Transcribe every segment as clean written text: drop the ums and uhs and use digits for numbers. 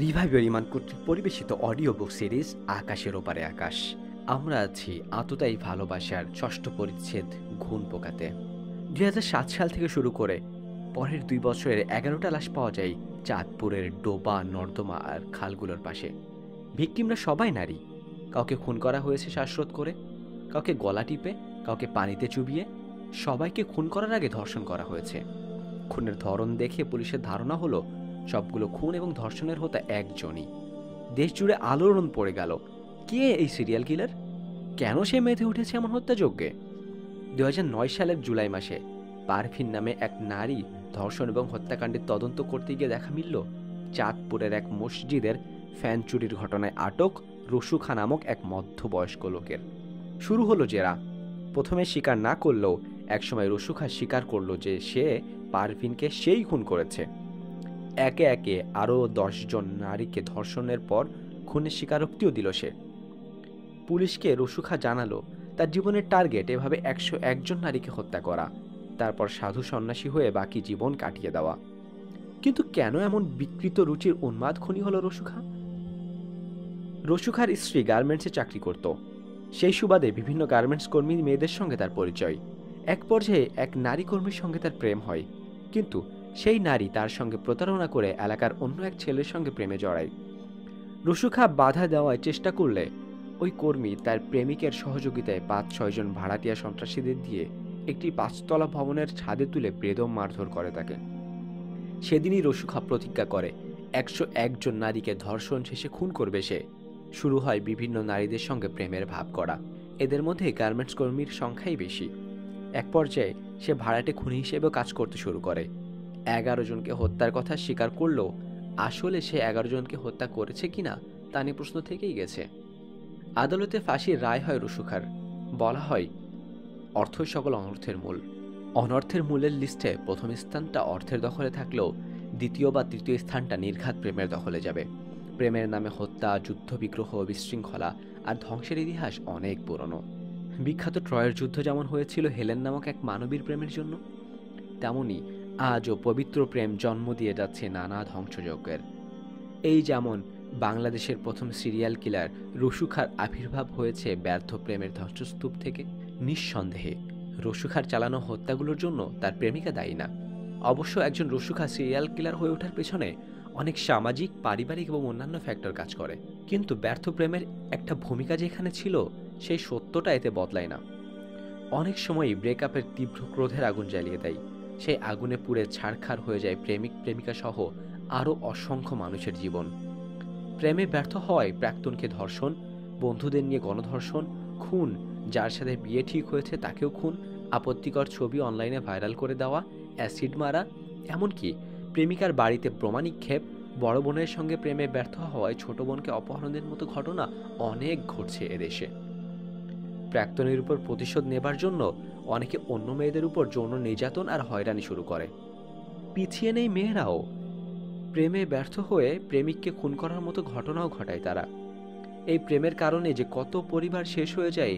Reviver ইমান কর্তৃক পরিবেশিত audio book series আকাশের ওপারে আকাশ। আমরা আছি আততায়ী ভালোবাসার ষষ্ঠ পরিচ্ছেদ ঘুণ পোকাতে। 2007 সাল থেকে শুরু করে পরের 2 বছরের 11টা লাশ পাওয়া যায় চাঁদপুরের ডোবা, নর্দমা আর খালগুলোর পাশে। ভিকটিমরা সবাই নারী। কাউকে খুন করা হয়েছে শ্বাসরোধ করে, কাউকে গলা টিপে, কাউকে পানিতে চুবিয়ে। সবাইকে খুন করার আগে ধর্ষণ করা হয়েছে। খুনের ধরন দেখে পুলিশের ধারণা হলো সবগুলো খুন এবং ধর্ষণের হোতা একজনই। দেশ জুড়ে আলোড়ন পড়ে গেল, কে এই সিরিয়াল কিলার? কেন সে মেতে উঠেছে এমন হত্যাযজ্ঞে? 2009 সালের জুলাই মাসে পারভিন নামে এক নারী ধর্ষণ এবং হত্যাকাণ্ডের তদন্ত করতে গিয়ে দেখা মিলল চাঁদপুরের এক মসজিদের ফ্যান চুরির ঘটনায় আটক রসু খা নামক এক মধ্যবয়স্ক লোকের। শুরু হলো জেরা। প্রথমে স্বীকার না করলেও একসময় রসু খা স্বীকার করলো যে সে পারভিনকে সেই খুন করেছে। একে একে আরও 10 জন নারীকে ধর্ষণের পর খুনের স্বীকারোক্তিও দিল সে। পুলিশকে রসু খা জানালো তার জীবনের টার্গেট এভাবে 101 জন নারীকে হত্যা করা, তারপর সাধু সন্ন্যাসী হয়ে বাকি জীবন কাটিয়ে দেওয়া। কিন্তু কেন এমন বিকৃত রুচির উন্মাদ খুনি হলো রসু খা? রসু খার স্ত্রী গার্মেন্টসে চাকরি করত। সেই সুবাদে বিভিন্ন গার্মেন্টস কর্মী মেয়েদের সঙ্গে তার পরিচয়। এক পর্যায়ে এক নারী কর্মীর সঙ্গে তার প্রেম হয়, কিন্তু সেই নারী তার সঙ্গে প্রতারণা করে এলাকার অন্য এক ছেলের সঙ্গে প্রেমে জড়ায়। রসু খা বাধা দেওয়ার চেষ্টা করলে ওই কর্মী তার প্রেমিকের সহযোগিতায় 5-6 জন ভাড়াটিয়া সন্ত্রাসীদের দিয়ে একটি 5তলা ভবনের ছাদে তুলে বেদম মারধর করে তাকে। সেদিনই রসু খা প্রতিজ্ঞা করে 101 জন নারীকে ধর্ষণ শেষে খুন করবে সে। শুরু হয় বিভিন্ন নারীদের সঙ্গে প্রেমের ভাব করা। এদের মধ্যে গার্মেন্টস কর্মীর সংখ্যাই বেশি। এক পর্যায়ে সে ভাড়াটে খুনি হিসেবে কাজ করতে শুরু করে। 11 জনকে হত্যার কথা স্বীকার করলেও আসলে সে 11 জনকে হত্যা করেছে কিনা তা নিয়ে প্রশ্ন থেকেই গেছে। আদালতে ফাঁসির রায় হয় রসু খার। বলা হয়, অর্থই সকল অনর্থের মূল। অনর্থের মূলের লিস্টে প্রথম স্থানটা অর্থের দখলে থাকলেও দ্বিতীয় বা তৃতীয় স্থানটা নির্ঘাত প্রেমের দখলে যাবে। প্রেমের নামে হত্যা, যুদ্ধবিগ্রহ, বিশৃঙ্খলা আর ধ্বংসের ইতিহাস অনেক পুরনো। বিখ্যাত ট্রয়ের যুদ্ধ যেমন হয়েছিল হেলেন নামক এক মানবীর প্রেমের জন্য, তেমনি আজও পবিত্র প্রেম জন্ম দিয়ে যাচ্ছে নানা ধ্বংসযজ্ঞের। এই যেমন বাংলাদেশের প্রথম সিরিয়াল কিলার রসু খার আবির্ভাব হয়েছে ব্যর্থ প্রেমের ধ্বংসস্তূপ থেকে। নিঃসন্দেহে রসু খার চালানো হত্যাগুলোর জন্য তার প্রেমিকা দায়ী না। অবশ্য একজন রসু খা সিরিয়াল কিলার হয়ে ওঠার পেছনে অনেক সামাজিক, পারিবারিক এবং অন্যান্য ফ্যাক্টর কাজ করে। কিন্তু ব্যর্থ প্রেমের একটা ভূমিকা যেখানে ছিল, সেই সত্যটা এতে বদলায় না। অনেক সময়ই ব্রেকআপের তীব্র ক্রোধের আগুন জ্বালিয়ে দেয়। সেই আগুনে পুড়ে ছারখার হয়ে যায় প্রেমিক, প্রেমিকা সহ আরও অসংখ্য মানুষের জীবন। প্রেমে ব্যর্থ হওয়ায় প্রাক্তনকে ধর্ষণ, বন্ধুদের নিয়ে গণধর্ষণ, খুন, যার সাথে বিয়ে ঠিক হয়েছে তাকেও খুন, আপত্তিকর ছবি অনলাইনে ভাইরাল করে দেওয়া, অ্যাসিড মারা, এমনকি প্রেমিকার বাড়িতে বোমা নিক্ষেপ, বড় বোনের সঙ্গে প্রেমে ব্যর্থ হওয়ায় ছোট বোনকে অপহরণের মতো ঘটনা অনেক ঘটছে এদেশে। প্রাক্তনের উপর প্রতিশোধ নেবার জন্য অনেকে অন্য মেয়েদের উপর যৌন নির্যাতন আর হয়রানি শুরু করে। পিছিয়ে নেই মেয়েরাও। প্রেমে ব্যর্থ হয়ে প্রেমিককে খুন করার মতো ঘটনাও ঘটায় তারা। এই প্রেমের কারণে যে কত পরিবার শেষ হয়ে যায়,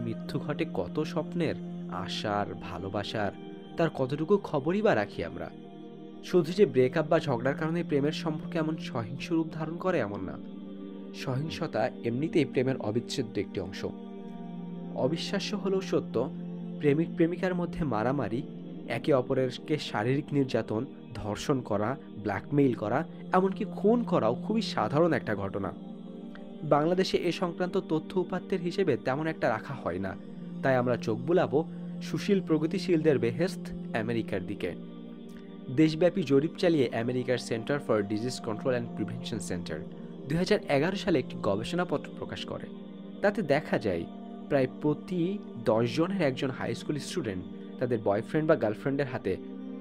মৃত্যু ঘটে কত স্বপ্নের, আশার, ভালোবাসার, তার কতটুকু খবরই বা রাখি আমরা। শুধু যে ব্রেকআপ বা ঝগড়ার কারণে প্রেমের সম্পর্ক এমন সহিংস রূপ ধারণ করে এমন না। সহিংসতা এমনিতেই প্রেমের অবিচ্ছেদ্য একটি অংশ। অবিশ্বাস্য হলেও সত্য, প্রেমিক প্রেমিকার মধ্যে মারামারি, একে অপরকে শারীরিক নির্যাতন, ধর্ষণ করা, ব্ল্যাকমেইল করা, এমনকি খুন করাও খুবই সাধারণ একটা ঘটনা। বাংলাদেশে এ সংক্রান্ত তথ্য উপাত্তের হিসেবে তেমন একটা রাখা হয় না, তাই আমরা চোখ বুলাবো সুশীল প্রগতিশীলদের বেহেস্ত আমেরিকার দিকে। দেশব্যাপী জরিপ চালিয়ে আমেরিকার centre for disease control and prevention centre 2011 সালে একটি গবেষণাপত্র প্রকাশ করে। তাতে দেখা যায় প্রায় প্রতি 10 জনের একজন হাই স্কুল স্টুডেন্ট তাদের বয়ফ্রেন্ড বা গার্লফ্রেন্ডের হাতে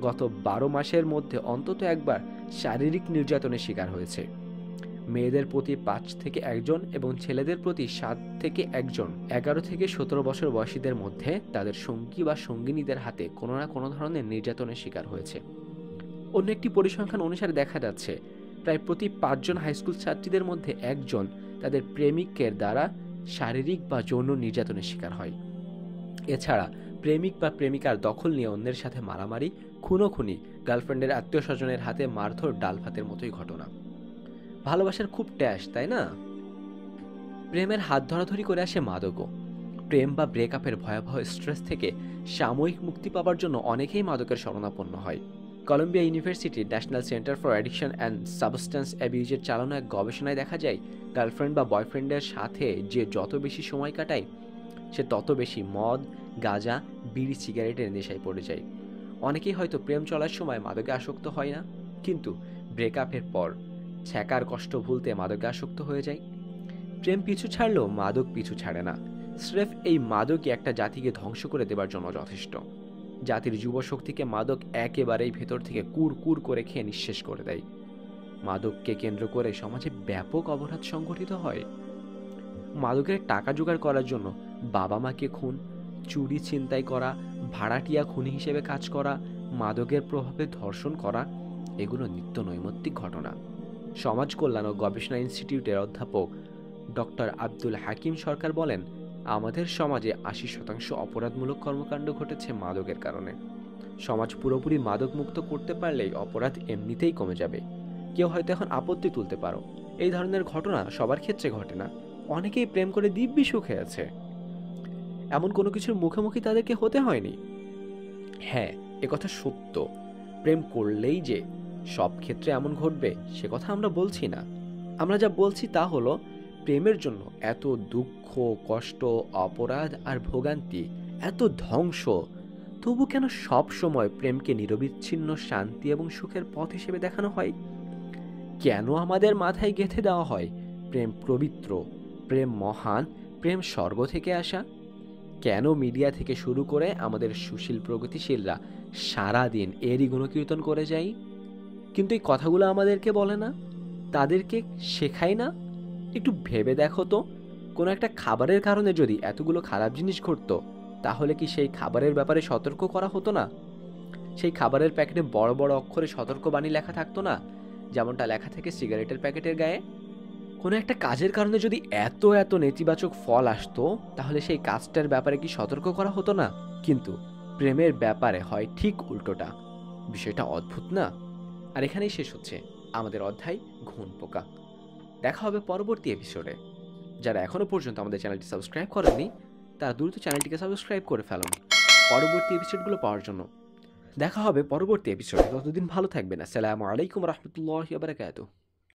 গত 12 মাসের মধ্যে অন্তত একবার শারীরিক নির্যাতনের শিকার হয়েছে। মেয়েদের প্রতি 5 থেকে 1 জন এবং ছেলেদের প্রতি 7 থেকে 1 জন 11 থেকে 17 বছর বয়সীদের মধ্যে তাদের সঙ্গী বা সঙ্গিনীদের হাতে কোনো না কোনো ধরনের নির্যাতনের শিকার হয়েছে। অন্য একটি পরিসংখ্যান অনুসারে দেখা যাচ্ছে প্রায় প্রতি 5 জন হাইস্কুল ছাত্রীদের মধ্যে 1 জন তাদের প্রেমিকের দ্বারা শারীরিক বা যৌন নির্যাতনের শিকার হয়। এছাড়া প্রেমিক বা প্রেমিকার দখল নিয়ে অন্যের সাথে মারামারি, খুনোখুনি, গার্লফ্রেন্ডের আত্মীয় স্বজনের হাতে মারধর ডাল ভাতের মতোই ঘটনা। ভালোবাসার খুব ট্যাশ, তাই না? প্রেমের হাত ধরাধরি করে আসে মাদকও। প্রেম বা ব্রেকআপের ভয়াবহ স্ট্রেস থেকে সাময়িক মুক্তি পাওয়ার জন্য অনেকেই মাদকের শরণাপন্ন হয়। কলম্বিয়া ইউনিভার্সিটির national centre for addiction and substance অ্যাবিউজের চালানো এক গবেষণায় দেখা যায়, গার্লফ্রেন্ড বা বয়ফ্রেন্ডের সাথে যে যত বেশি সময় কাটায় সে তত বেশি মদ, গাঁজা, বিড়ি, সিগারেটের নেশায় পড়ে যায়। অনেকেই হয়তো প্রেম চলার সময় মাদকে আসক্ত হয় না, কিন্তু ব্রেকআপের পর ছ্যাঁকার কষ্ট ভুলতে মাদকে আসক্ত হয়ে যায়। প্রেম পিছু ছাড়লেও মাদক পিছু ছাড়ে না। স্রেফ এই মাদকই একটা জাতিকে ধ্বংস করে দেবার জন্য যথেষ্ট। জাতির যুব শক্তিকে মাদক একেবারেই ভেতর থেকে কুর কুর করে খেয়ে নিঃশেষ করে দেয়। মাদককে কেন্দ্র করে সমাজে ব্যাপক অপরাধ সংঘটিত হয়। মাদকের টাকা জোগাড় করার জন্য বাবা মাকে খুন, চুরি ছিনতাই করা, ভাড়াটিয়া খুনি হিসেবে কাজ করা, মাদকের প্রভাবে ধর্ষণ করা, এগুলো নিত্য নৈমিত্তিক ঘটনা। সমাজ কল্যাণ ও গবেষণা ইনস্টিটিউটের অধ্যাপক ডক্টর আব্দুল হাকিম সরকার বলেন, আমাদের সমাজে ৮০% অপরাধমূলক কর্মকাণ্ড ঘটেছে মাদকের কারণে। সমাজ পুরোপুরি মাদক মুক্ত করতে পারলেই অপরাধ এমনিতেই কমে যাবে। কেউ হয়তো এখন আপত্তি তুলতে পারো, এই ধরনের ঘটনা সবার ক্ষেত্রে ঘটে না, অনেকেই প্রেম করে দিব্যি সুখে আছে, এমন কোনো কিছুর মুখোমুখি তাদেরকে হতে হয়নি। হ্যাঁ, একথা সত্য, প্রেম করলেই যে সব ক্ষেত্রে এমন ঘটবে সে কথা আমরা বলছি না। আমরা যা বলছি তা হলো, প্রেমের জন্য এত দুঃখ, কষ্ট, অপরাধ আর ভোগান্তি, এত ধ্বংস, তবু কেন সব সময় প্রেমকে নিরবিচ্ছিন্ন শান্তি এবং সুখের পথ হিসেবে দেখানো হয়? কেন আমাদের মাথায় গেঁথে দেওয়া হয় প্রেম পবিত্র, প্রেম মহান, প্রেম স্বর্গ থেকে আসা? কেন মিডিয়া থেকে শুরু করে আমাদের সুশীল প্রগতিশীলরা সারাদিন এরই গুণকীর্তন করে যাই, কিন্তু এই কথাগুলো আমাদেরকে বলে না, তাদেরকে শেখায় না? একটু ভেবে দেখো তো, কোনো একটা খাবারের কারণে যদি এতগুলো খারাপ জিনিস ঘটতো, তাহলে কি সেই খাবারের ব্যাপারে সতর্ক করা হতো না? সেই খাবারের প্যাকেটে বড় বড় অক্ষরে সতর্কবাণী লেখা থাকতো না, যেমনটা লেখা থাকে সিগারেটের প্যাকেটের গায়ে? কোনো একটা কাজের কারণে যদি এত এত নেতিবাচক ফল আসতো, তাহলে সেই কাজটার ব্যাপারে কি সতর্ক করা হতো না? কিন্তু প্রেমের ব্যাপারে হয় ঠিক উল্টোটা। বিষয়টা অদ্ভুত না? আর এখানেই শেষ হচ্ছে আমাদের অধ্যায় ঘুণ পোকা। দেখা হবে পরবর্তী এপিসোডে। যারা এখনো পর্যন্ত আমাদের চ্যানেলটি সাবস্ক্রাইব করেননি, তারা দ্রুত চ্যানেলটিকে সাবস্ক্রাইব করে ফেলুন পরবর্তী এপিসোডগুলো পাওয়ার জন্য। দেখা হবে পরবর্তী এপিসোডে, ততদিন ভালো থাকবেন। আসসালামু আলাইকুম রহমতুল্লাহি ওয়া বারাকাতুহু।